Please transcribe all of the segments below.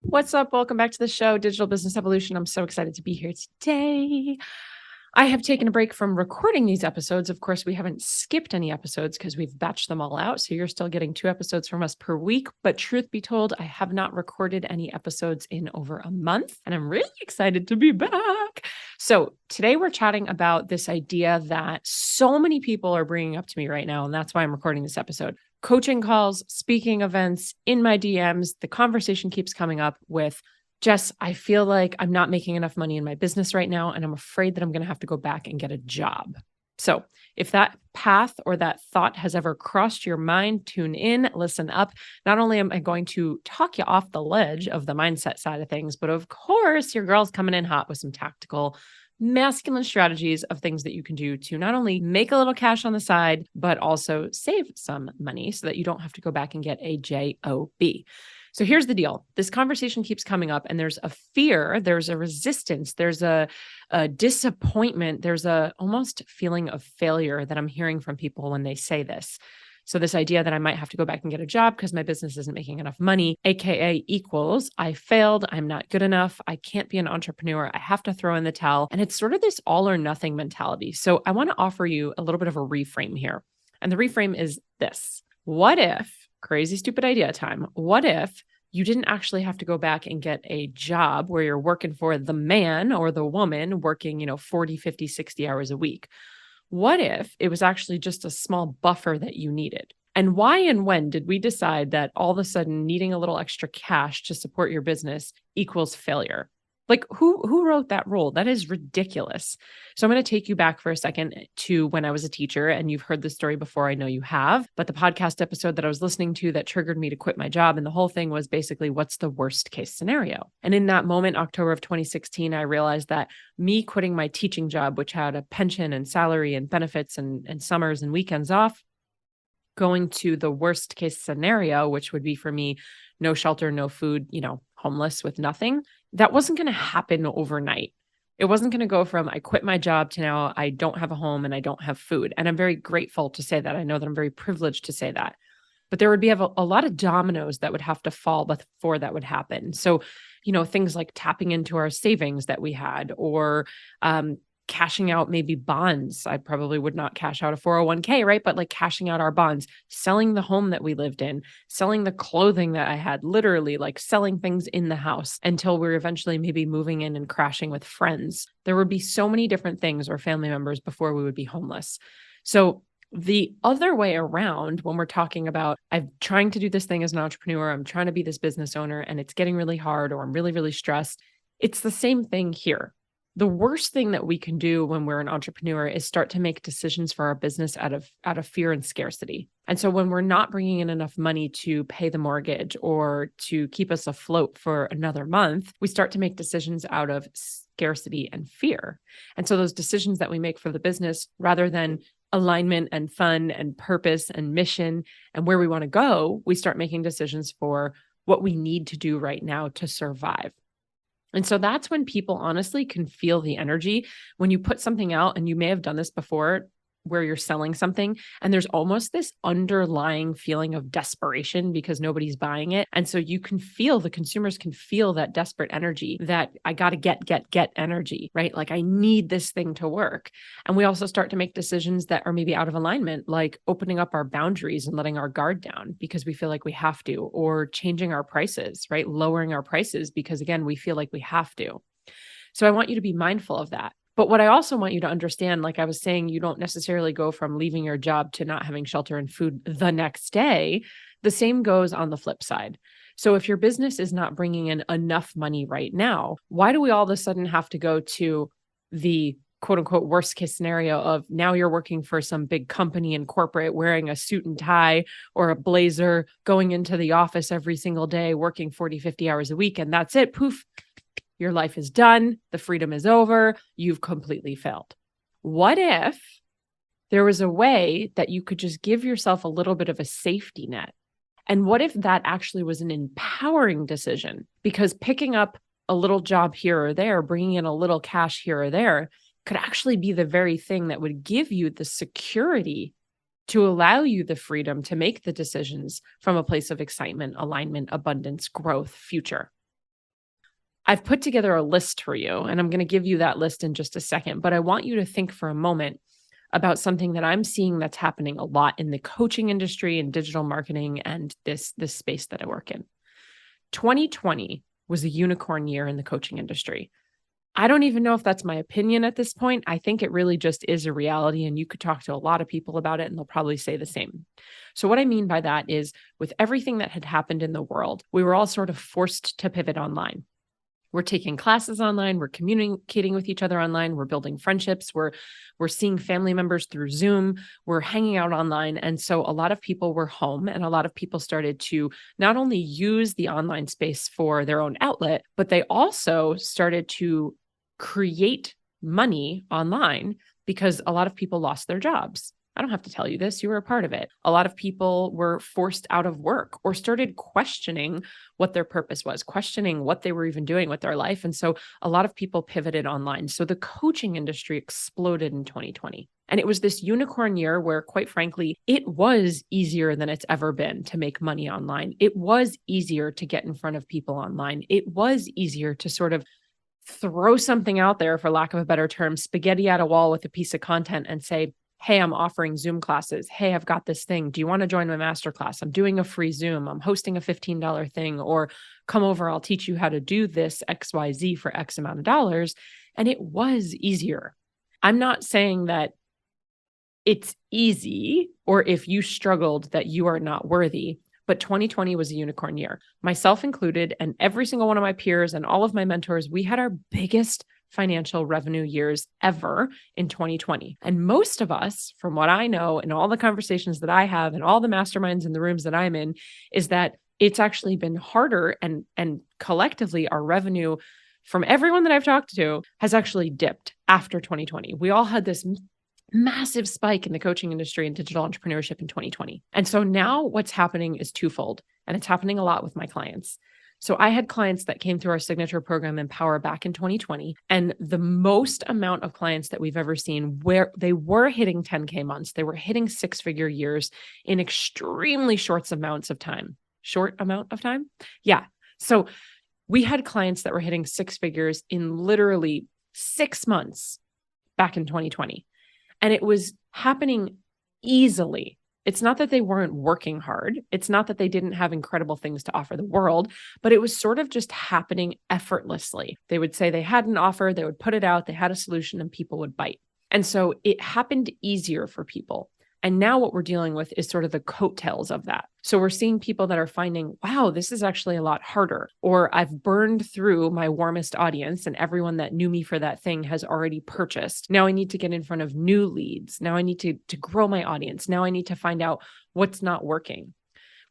What's up? Welcome back to the show, Digital Business Evolution. I'm so excited to be here today. I have taken a break from recording these episodes. Of course, we haven't skipped any episodes because we've batched them all out. So you're still getting 2 episodes from us per week. But truth be told, I have not recorded any episodes in over a month, and I'm really excited to be back. So today we're chatting about this idea that so many people are bringing up to me right now, and that's why I'm recording this episode. Coaching calls, speaking events, in my DMs, the conversation keeps coming up with, Jess, I feel like I'm not making enough money in my business right now, and I'm afraid that I'm going to have to go back and get a job. So if that path or that thought has ever crossed your mind, tune in, listen up. Not only am I going to talk you off the ledge of the mindset side of things, but of course, your girl's coming in hot with some tactical masculine strategies of things that you can do to not only make a little cash on the side, but also save some money so that you don't have to go back and get a job. So here's the deal. This conversation keeps coming up, and there's a fear, there's a resistance, there's a disappointment, there's a almost feeling of failure that I'm hearing from people when they say this. So this idea that I might have to go back and get a job because my business isn't making enough money, AKA equals I failed, I'm not good enough, I can't be an entrepreneur, I have to throw in the towel. And it's sort of this all or nothing mentality. So I want to offer you a little bit of a reframe here. And the reframe is this. What if, crazy stupid idea time, what if you didn't actually have to go back and get a job where you're working for the man or the woman working, 40, 50, 60 hours a week? What if it was actually just a small buffer that you needed? And why and when did we decide that all of a sudden needing a little extra cash to support your business equals failure? Like who wrote that rule? That is ridiculous. So I'm going to take you back for a second to when I was a teacher, and you've heard this story before. I know you have, but the podcast episode that I was listening to that triggered me to quit my job. And the whole thing was basically, what's the worst case scenario? And in that moment, October of 2016, I realized that me quitting my teaching job, which had a pension and salary and benefits and summers and weekends off, going to the worst case scenario, which would be for me, no shelter, no food, homeless with nothing. That wasn't going to happen overnight. It wasn't going to go from I quit my job to now I don't have a home and I don't have food. And I'm very grateful to say that. I know that I'm very privileged to say that. But there would be a lot of dominoes that would have to fall before that would happen. So, things like tapping into our savings that we had, or cashing out maybe bonds. I probably would not cash out a 401k, right? But like cashing out our bonds, selling the home that we lived in, selling the clothing that I had, literally like selling things in the house until we're eventually maybe moving in and crashing with friends. There would be so many different things or family members before we would be homeless. So the other way around, when we're talking about, I'm trying to do this thing as an entrepreneur, I'm trying to be this business owner and it's getting really hard, or I'm really, really stressed. It's the same thing here. The worst thing that we can do when we're an entrepreneur is start to make decisions for our business out of fear and scarcity. And so when we're not bringing in enough money to pay the mortgage or to keep us afloat for another month, we start to make decisions out of scarcity and fear. And so those decisions that we make for the business, rather than alignment and fun and purpose and mission and where we want to go, we start making decisions for what we need to do right now to survive. And so that's when people honestly can feel the energy when you put something out, and you may have done this before, where you're selling something and there's almost this underlying feeling of desperation because nobody's buying it. And so the consumers can feel that desperate energy, that I got to get energy, right? Like I need this thing to work. And we also start to make decisions that are maybe out of alignment, like opening up our boundaries and letting our guard down because we feel like we have to, or changing our prices, right? Lowering our prices because again, we feel like we have to. So I want you to be mindful of that. But what I also want you to understand, like I was saying, you don't necessarily go from leaving your job to not having shelter and food the next day. The same goes on the flip side. So if your business is not bringing in enough money right now, why do we all of a sudden have to go to the quote unquote worst case scenario of now you're working for some big company in corporate, wearing a suit and tie or a blazer, going into the office every single day, working 40, 50 hours a week, and that's it. Poof. Your life is done. The freedom is over. You've completely failed. What if there was a way that you could just give yourself a little bit of a safety net? And what if that actually was an empowering decision? Because picking up a little job here or there, bringing in a little cash here or there, could actually be the very thing that would give you the security to allow you the freedom to make the decisions from a place of excitement, alignment, abundance, growth, future. I've put together a list for you, and I'm going to give you that list in just a second, but I want you to think for a moment about something that I'm seeing that's happening a lot in the coaching industry and digital marketing and this space that I work in. 2020 was a unicorn year in the coaching industry. I don't even know if that's my opinion at this point. I think it really just is a reality, and you could talk to a lot of people about it and they'll probably say the same. So what I mean by that is, with everything that had happened in the world, we were all sort of forced to pivot online. We're taking classes online, we're communicating with each other online, we're building friendships, we're seeing family members through Zoom, we're hanging out online. And so a lot of people were home, and a lot of people started to not only use the online space for their own outlet, but they also started to create money online because a lot of people lost their jobs. I don't have to tell you this, you were a part of it. A lot of people were forced out of work or started questioning what their purpose was, questioning what they were even doing with their life. And so a lot of people pivoted online. So the coaching industry exploded in 2020. And it was this unicorn year where, quite frankly, it was easier than it's ever been to make money online. It was easier to get in front of people online. It was easier to sort of throw something out there, for lack of a better term, spaghetti at a wall with a piece of content and say, hey, I'm offering Zoom classes. Hey, I've got this thing. Do you want to join my masterclass? I'm doing a free Zoom. I'm hosting a $15 thing, or come over, I'll teach you how to do this XYZ for X amount of dollars. And it was easier. I'm not saying that it's easy, or if you struggled that you are not worthy, but 2020 was a unicorn year, myself included, and every single one of my peers and all of my mentors. We had our biggest financial revenue years ever in 2020. And most of us, from what I know and all the conversations that I have and all the masterminds in the rooms that I'm in, is that it's actually been harder, and collectively our revenue from everyone that I've talked to has actually dipped after 2020. We all had this massive spike in the coaching industry and digital entrepreneurship in 2020. And so now what's happening is twofold, and it's happening a lot with my clients. So I had clients that came through our signature program, Empower, back in 2020. And the most amount of clients that we've ever seen where they were hitting 10K months, they were hitting 6-figure years in extremely short amount of time. Yeah. So we had clients that were hitting 6 figures in literally 6 months back in 2020. And it was happening easily. It's not that they weren't working hard. It's not that they didn't have incredible things to offer the world, but it was sort of just happening effortlessly. They would say they had an offer, they would put it out, they had a solution, and people would bite. And so it happened easier for people. And now what we're dealing with is sort of the coattails of that. So we're seeing people that are finding, wow, this is actually a lot harder. Or I've burned through my warmest audience and everyone that knew me for that thing has already purchased. Now I need to get in front of new leads. Now I need to grow my audience. Now I need to find out what's not working.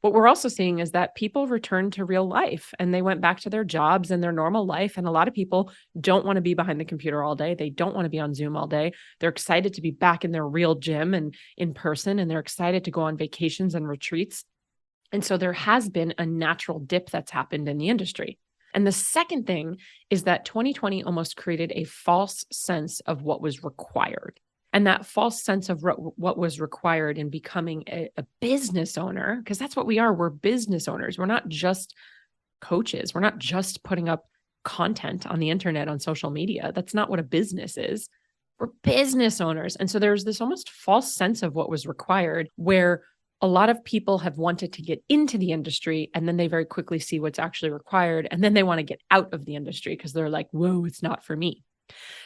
What we're also seeing is that people returned to real life and they went back to their jobs and their normal life. And a lot of people don't want to be behind the computer all day. They don't want to be on Zoom all day. They're excited to be back in their real gym and in person, and they're excited to go on vacations and retreats. And so there has been a natural dip that's happened in the industry. And the second thing is that 2020 almost created a false sense of what was required. And that false sense of what was required in becoming a business owner, because that's what we are. We're business owners. We're not just coaches. We're not just putting up content on the internet, on social media. That's not what a business is. We're business owners. And so there's this almost false sense of what was required, where a lot of people have wanted to get into the industry and then they very quickly see what's actually required. And then they want to get out of the industry because they're like, whoa, it's not for me.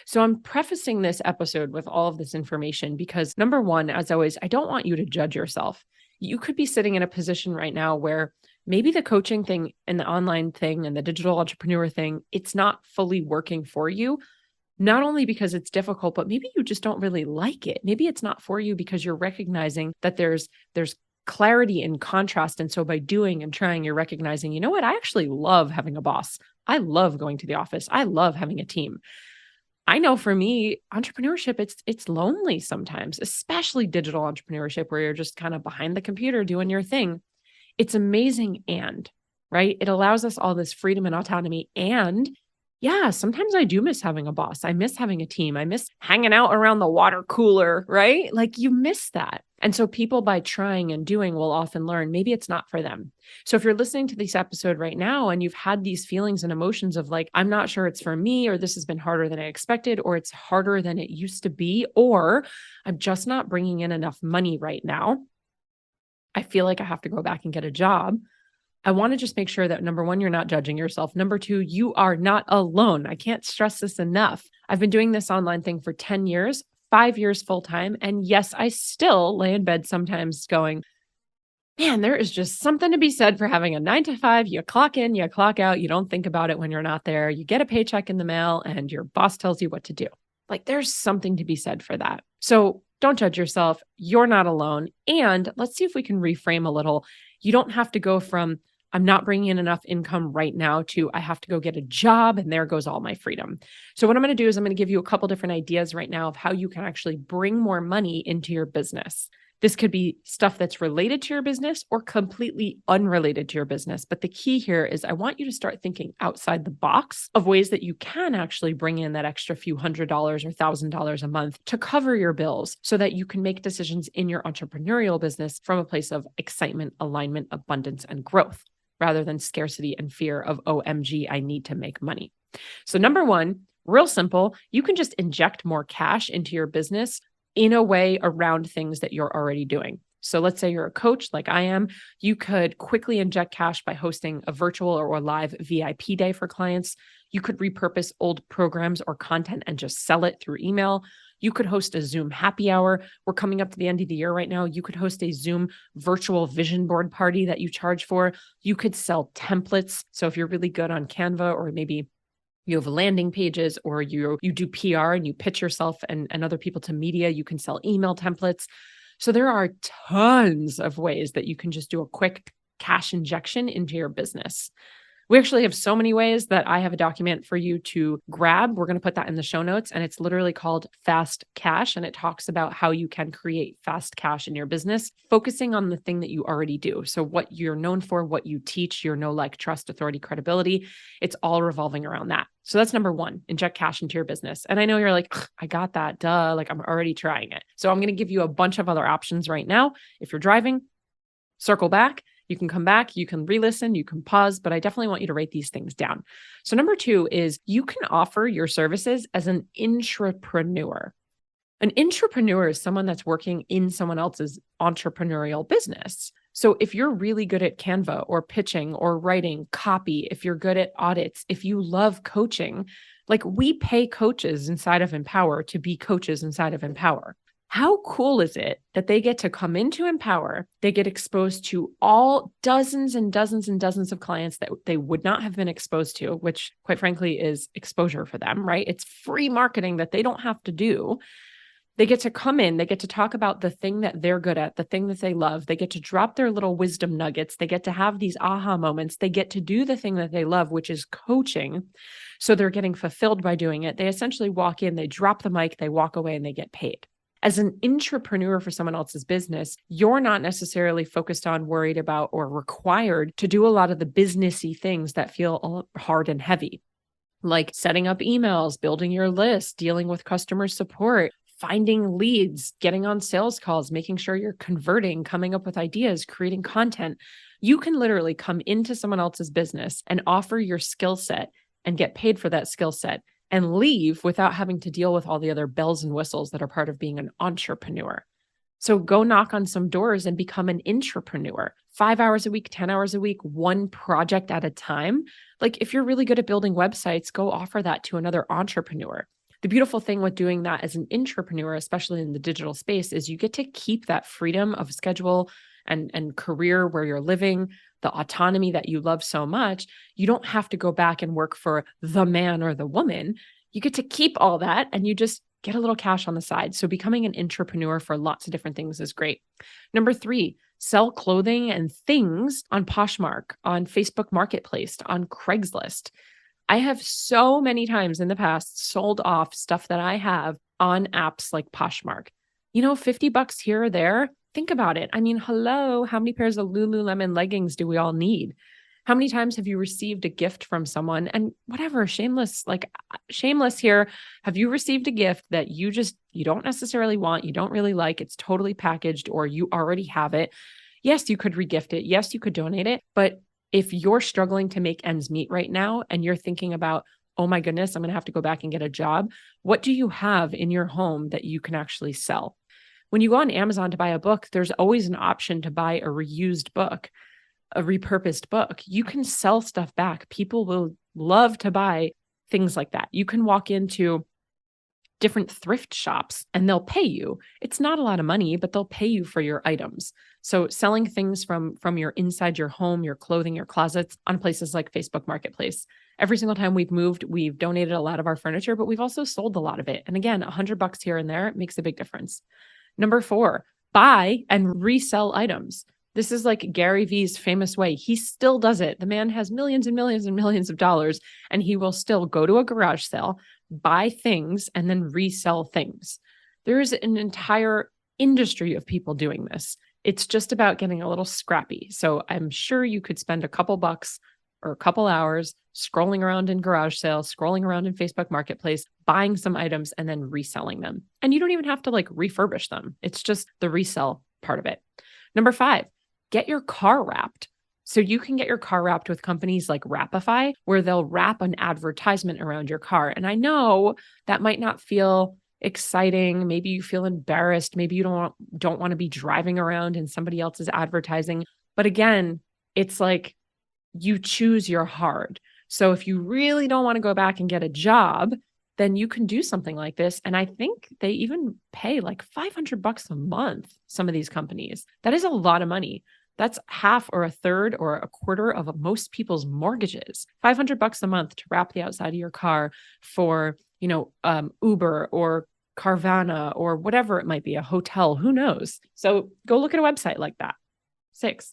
So I'm prefacing this episode with all of this information because, number one, as always, I don't want you to judge yourself. You could be sitting in a position right now where maybe the coaching thing and the online thing and the digital entrepreneur thing, it's not fully working for you, not only because it's difficult, but maybe you just don't really like it. Maybe it's not for you because you're recognizing that there's clarity and contrast. And so by doing and trying, you're recognizing, you know what? I actually love having a boss. I love going to the office. I love having a team. I know for me, entrepreneurship, it's lonely sometimes, especially digital entrepreneurship, where you're just kind of behind the computer doing your thing. It's amazing. And right, it allows us all this freedom and autonomy. And yeah, sometimes I do miss having a boss. I miss having a team. I miss hanging out around the water cooler, right? Like you miss that. And so people by trying and doing will often learn maybe it's not for them. So if you're listening to this episode right now and you've had these feelings and emotions of like, I'm not sure it's for me, or this has been harder than I expected, or it's harder than it used to be, or I'm just not bringing in enough money right now, I feel like I have to go back and get a job. I want to just make sure that number one, you're not judging yourself. Number two, you are not alone. I can't stress this enough. I've been doing this online thing for 10 years, 5 years full time. And yes, I still lay in bed sometimes going, man, there is just something to be said for having a 9 to 5. You clock in, you clock out. You don't think about it when you're not there. You get a paycheck in the mail and your boss tells you what to do. Like there's something to be said for that. So don't judge yourself. You're not alone. And let's see if we can reframe a little. You don't have to go from I'm not bringing in enough income right now to I have to go get a job and there goes all my freedom. So what I'm going to do is I'm going to give you a couple different ideas right now of how you can actually bring more money into your business. This could be stuff that's related to your business or completely unrelated to your business. But the key here is I want you to start thinking outside the box of ways that you can actually bring in that extra few $100 or $1,000 a month to cover your bills so that you can make decisions in your entrepreneurial business from a place of excitement, alignment, abundance, and growth, rather than scarcity and fear of, OMG, I need to make money. So number one, real simple, you can just inject more cash into your business in a way around things that you're already doing. So let's say you're a coach like I am, you could quickly inject cash by hosting a virtual or live VIP day for clients. You could repurpose old programs or content and just sell it through email. You could host a Zoom happy hour. We're coming up to the end of the year right now. You could host a Zoom virtual vision board party that you charge for. You could sell templates. So if you're really good on Canva, or maybe you have landing pages, or you do PR and you pitch yourself and other people to media, you can sell email templates. So there are tons of ways that you can just do a quick cash injection into your business. We actually have so many ways that I have a document for you to grab. We're going to put that in the show notes, and it's literally called Fast Cash. And it talks about how you can create fast cash in your business, focusing on the thing that you already do. So what you're known for, what you teach, your know, like, trust, authority, credibility, it's all revolving around that. So that's number one, inject cash into your business. And I know you're like, I got that, duh, like I'm already trying it. So I'm going to give you a bunch of other options right now. If you're driving, circle back. You can come back, you can re-listen, you can pause, but I definitely want you to write these things down. So number two is you can offer your services as an intrapreneur. An intrapreneur is someone that's working in someone else's entrepreneurial business. So if you're really good at Canva or pitching or writing copy, if you're good at audits, if you love coaching, like we pay coaches inside of Empower to be coaches inside of Empower. How cool is it that they get to come into Empower, they get exposed to all dozens and dozens and dozens of clients that they would not have been exposed to, which quite frankly is exposure for them, right? It's free marketing that they don't have to do. They get to come in, they get to talk about the thing that they're good at, the thing that they love. They get to drop their little wisdom nuggets. They get to have these aha moments. They get to do the thing that they love, which is coaching. So they're getting fulfilled by doing it. They essentially walk in, they drop the mic, they walk away, and they get paid. As an intrapreneur for someone else's business, you're not necessarily focused on, worried about, or required to do a lot of the businessy things that feel hard and heavy, like setting up emails, building your list, dealing with customer support, finding leads, getting on sales calls, making sure you're converting, coming up with ideas, creating content. You can literally come into someone else's business and offer your skill set and get paid for that skill set, and leave without having to deal with all the other bells and whistles that are part of being an entrepreneur. So go knock on some doors and become an intrapreneur. 5 hours a week, 10 hours a week, one project at a time. Like if you're really good at building websites, go offer that to another entrepreneur. The beautiful thing with doing that as an intrapreneur, especially in the digital space, is you get to keep that freedom of schedule and career where you're living, the autonomy that you love so much. You don't have to go back and work for the man or the woman. You get to keep all that and you just get a little cash on the side. So becoming an intrapreneur for lots of different things is great. Number three, sell clothing and things on Poshmark, on Facebook Marketplace, on Craigslist. I have so many times in the past sold off stuff that I have on apps like Poshmark. You know, $50 here or there. Think about it. I mean, hello, how many pairs of Lululemon leggings do we all need? How many times have you received a gift from someone? And whatever, shameless here. Have you received a gift that you just you don't necessarily want, you don't really like, it's totally packaged, or you already have it. Yes, you could regift it. Yes, you could donate it. But if you're struggling to make ends meet right now and you're thinking about, oh my goodness, I'm going to have to go back and get a job, what do you have in your home that you can actually sell? When you go on Amazon to buy a book, there's always an option to buy a reused book, a repurposed book. You can sell stuff back. People will love to buy things like that. You can walk into different thrift shops and they'll pay you. It's not a lot of money, but they'll pay you for your items. So selling things from your inside your home, your clothing, your closets on places like Facebook Marketplace. Every single time we've moved, we've donated a lot of our furniture, but we've also sold a lot of it. And again, $100 here and there makes a big difference. Number 4, buy and resell items. This is like Gary Vee's famous way. He still does it. The man has millions and millions and millions of dollars, and he will still go to a garage sale, buy things, and then resell things. There is an entire industry of people doing this. It's just about getting a little scrappy. So I'm sure you could spend a couple bucks or a couple hours scrolling around in garage sales, scrolling around in Facebook Marketplace, buying some items and then reselling them. And you don't even have to like refurbish them. It's just the resell part of it. Number 5, get your car wrapped. So you can get your car wrapped with companies like Wrapify, where they'll wrap an advertisement around your car. And I know that might not feel exciting. Maybe you feel embarrassed. Maybe you don't want to be driving around in somebody else's advertising. But again, it's like you choose your hard. So if you really don't want to go back and get a job, then you can do something like this. And I think they even pay like $500 a month, some of these companies. That is a lot of money. That's half or a third or a quarter of most people's mortgages. $500 a month to wrap the outside of your car for, Uber or Carvana or whatever it might be, a hotel, who knows? So go look at a website like that. 6,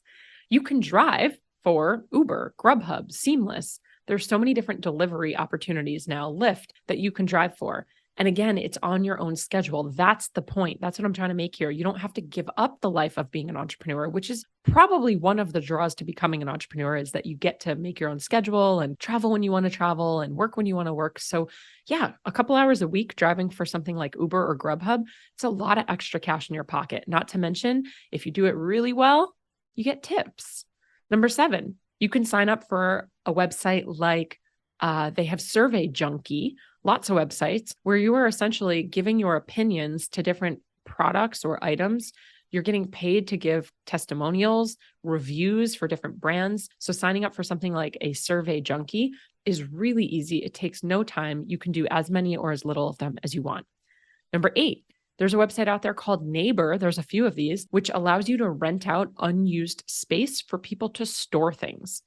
you can drive for Uber, Grubhub, Seamless. There's so many different delivery opportunities now, Lyft, that you can drive for. And again, it's on your own schedule. That's the point. That's what I'm trying to make here. You don't have to give up the life of being an entrepreneur, which is probably one of the draws to becoming an entrepreneur, is that you get to make your own schedule and travel when you want to travel and work when you want to work. So yeah, a couple hours a week driving for something like Uber or Grubhub, it's a lot of extra cash in your pocket. Not to mention, if you do it really well, you get tips. Number 7, you can sign up for a website like they have Survey Junkie, lots of websites where you are essentially giving your opinions to different products or items. You're getting paid to give testimonials, reviews for different brands. So signing up for something like a Survey Junkie is really easy. It takes no time. You can do as many or as little of them as you want. Number 8, there's a website out there called Neighbor. There's a few of these, which allows you to rent out unused space for people to store things.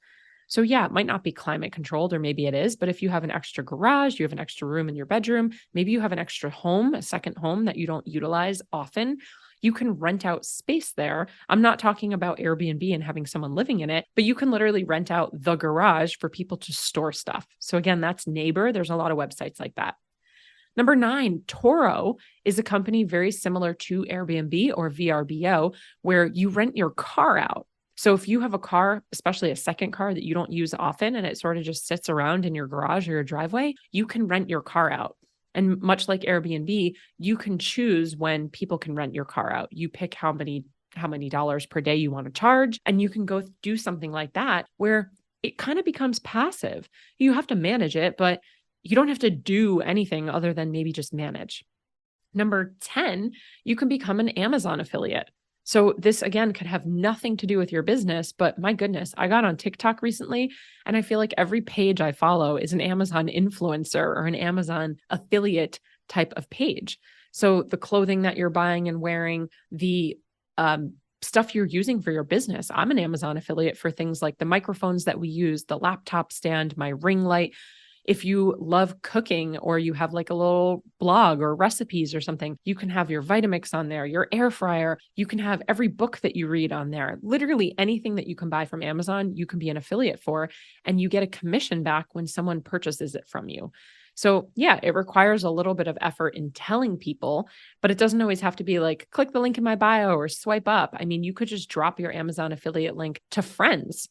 So yeah, it might not be climate controlled, or maybe it is, but if you have an extra garage, you have an extra room in your bedroom, maybe you have an extra home, a second home that you don't utilize often, you can rent out space there. I'm not talking about Airbnb and having someone living in it, but you can literally rent out the garage for people to store stuff. So again, that's Neighbor. There's a lot of websites like that. Number 9, Turo is a company very similar to Airbnb or VRBO, where you rent your car out. So if you have a car, especially a second car that you don't use often, and it sort of just sits around in your garage or your driveway, you can rent your car out. And much like Airbnb, you can choose when people can rent your car out. You pick how many dollars per day you want to charge, and you can go do something like that where it kind of becomes passive. You have to manage it, but you don't have to do anything other than maybe just manage. Number 10, you can become an Amazon affiliate. So this, again, could have nothing to do with your business, but my goodness, I got on TikTok recently and I feel like every page I follow is an Amazon influencer or an Amazon affiliate type of page. So the clothing that you're buying and wearing, the stuff you're using for your business. I'm an Amazon affiliate for things like the microphones that we use, the laptop stand, my ring light. If you love cooking or you have like a little blog or recipes or something, you can have your Vitamix on there, your air fryer. You can have every book that you read on there. Literally anything that you can buy from Amazon, you can be an affiliate for, and you get a commission back when someone purchases it from you. So yeah, it requires a little bit of effort in telling people, but it doesn't always have to be like, click the link in my bio or swipe up. I mean, you could just drop your Amazon affiliate link to friends.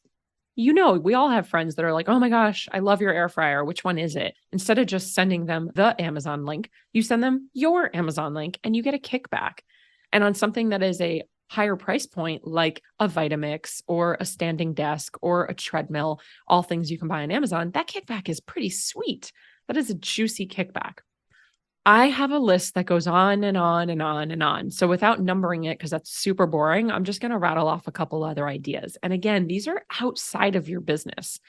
We all have friends that are like, oh my gosh, I love your air fryer. Which one is it? Instead of just sending them the Amazon link, you send them your Amazon link and you get a kickback. And on something that is a higher price point, like a Vitamix or a standing desk or a treadmill, all things you can buy on Amazon, that kickback is pretty sweet. That is a juicy kickback. I have a list that goes on and on and on and on. So without numbering it, because that's super boring, I'm just going to rattle off a couple other ideas. And again, these are outside of your business.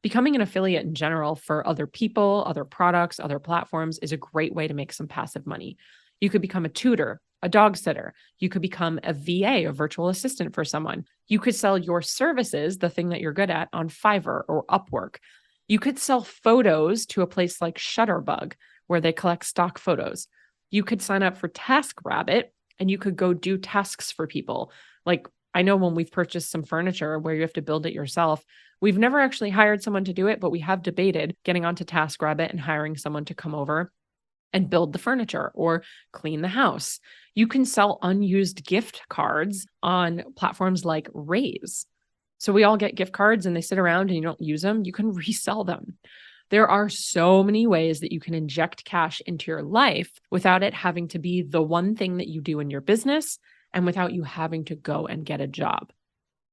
Becoming an affiliate in general for other people, other products, other platforms is a great way to make some passive money. You could become a tutor, a dog sitter. You could become a VA, a virtual assistant for someone. You could sell your services, the thing that you're good at, on Fiverr or Upwork. You could sell photos to a place like Shutterbug, where they collect stock photos. You could sign up for TaskRabbit and you could go do tasks for people. Like I know when we've purchased some furniture where you have to build it yourself, we've never actually hired someone to do it, but we have debated getting onto TaskRabbit and hiring someone to come over and build the furniture or clean the house. You can sell unused gift cards on platforms like Raise. So we all get gift cards and they sit around and you don't use them. You can resell them. There are so many ways that you can inject cash into your life without it having to be the one thing that you do in your business and without you having to go and get a job.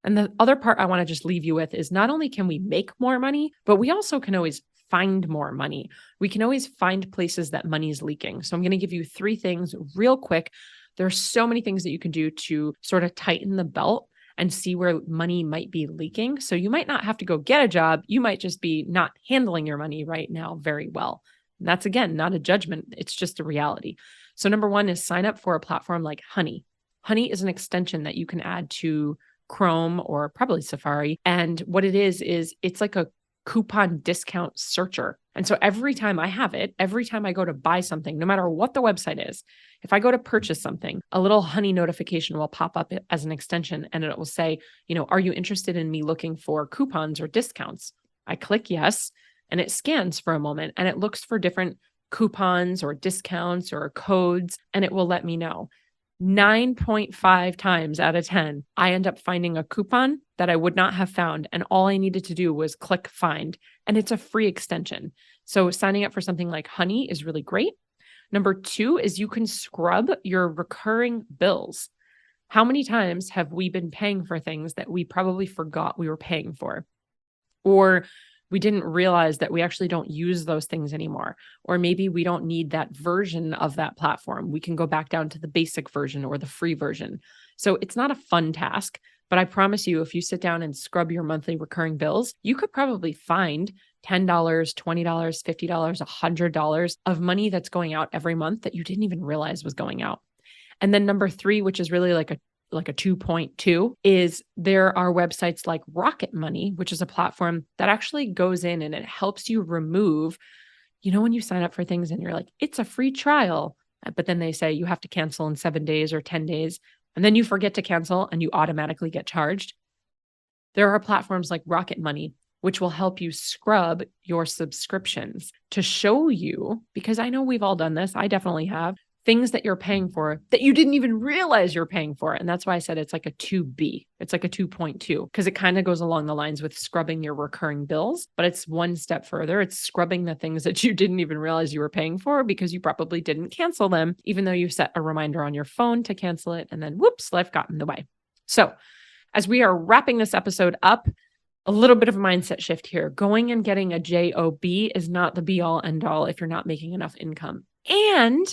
And the other part I want to just leave you with is not only can we make more money, but we also can always find more money. We can always find places that money is leaking. So I'm going to give you 3 things real quick. There's so many things that you can do to sort of tighten the belt and see where money might be leaking. So you might not have to go get a job. You might just be not handling your money right now very well. And that's, again, not a judgment. It's just a reality. So number 1 is sign up for a platform like Honey. Honey is an extension that you can add to Chrome or probably Safari. And what it is it's like a coupon discount searcher. And so every time I have it, every time I go to buy something, no matter what the website is, if I go to purchase something, a little Honey notification will pop up as an extension and it will say, are you interested in me looking for coupons or discounts? I click yes, and it scans for a moment and it looks for different coupons or discounts or codes, and it will let me know. 9.5 times out of 10, I end up finding a coupon that I would not have found. And all I needed to do was click find, and it's a free extension. So signing up for something like Honey is really great. Number 2 is you can scrub your recurring bills. How many times have we been paying for things that we probably forgot we were paying for? Or we didn't realize that we actually don't use those things anymore. Or maybe we don't need that version of that platform. We can go back down to the basic version or the free version. So it's not a fun task, but I promise you, if you sit down and scrub your monthly recurring bills, you could probably find $10, $20, $50, $100 of money that's going out every month that you didn't even realize was going out. And then number 3, which is really like a 2.2, is there are websites like Rocket Money, which is a platform that actually goes in and it helps you remove, when you sign up for things and you're like, it's a free trial, but then they say you have to cancel in 7 days or 10 days, and then you forget to cancel and you automatically get charged. There are platforms like Rocket Money, which will help you scrub your subscriptions to show you, because I know we've all done this, I definitely have, things that you're paying for that you didn't even realize you're paying for. And that's why I said it's like a 2B. It's like a 2.2, because it kind of goes along the lines with scrubbing your recurring bills, but it's one step further. It's scrubbing the things that you didn't even realize you were paying for because you probably didn't cancel them, even though you set a reminder on your phone to cancel it. And then whoops, life got in the way. So as we are wrapping this episode up, a little bit of a mindset shift here. Going and getting a job is not the be all end all if you're not making enough income. And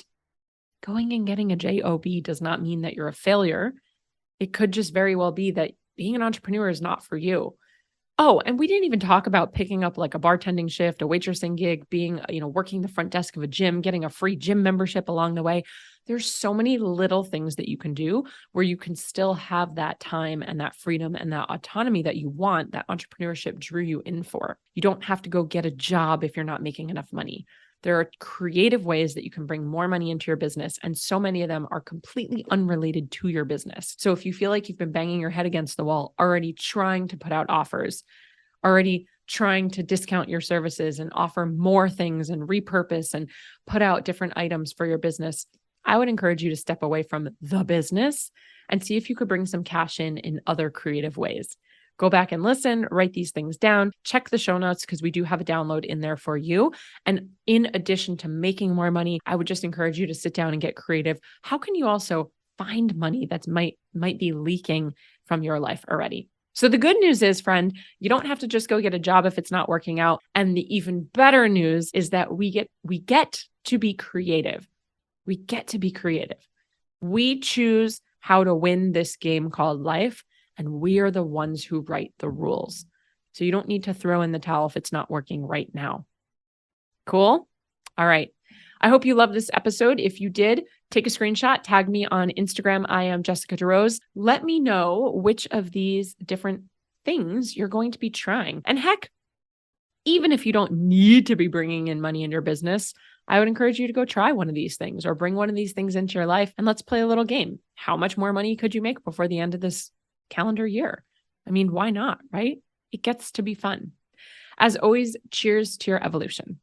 going and getting a job does not mean that you're a failure. It could just very well be that being an entrepreneur is not for you. Oh, and we didn't even talk about picking up like a bartending shift, a waitressing gig, being, working the front desk of a gym, getting a free gym membership along the way. There's so many little things that you can do where you can still have that time and that freedom and that autonomy that you want, that entrepreneurship drew you in for. You don't have to go get a job if you're not making enough money. There are creative ways that you can bring more money into your business, and so many of them are completely unrelated to your business. So if you feel like you've been banging your head against the wall, already trying to put out offers, already trying to discount your services and offer more things and repurpose and put out different items for your business, I would encourage you to step away from the business and see if you could bring some cash in other creative ways. go back and listen, write these things down, check the show notes because we do have a download in there for you. And in addition to making more money, I would just encourage you to sit down and get creative. How can you also find money that might be leaking from your life already? So the good news is, friend, you don't have to just go get a job if it's not working out. And the even better news is that we get to be creative. We get to be creative. We choose how to win this game called life, and we are the ones who write the rules. So you don't need to throw in the towel if it's not working right now. Cool? All right. I hope you loved this episode. If you did, take a screenshot, tag me on Instagram. I am Jessica DeRose. Let me know which of these different things you're going to be trying. And heck, even if you don't need to be bringing in money in your business, I would encourage you to go try one of these things or bring one of these things into your life and let's play a little game. How much more money could you make before the end of this calendar year? I mean, why not, right? It gets to be fun. As always, cheers to your evolution.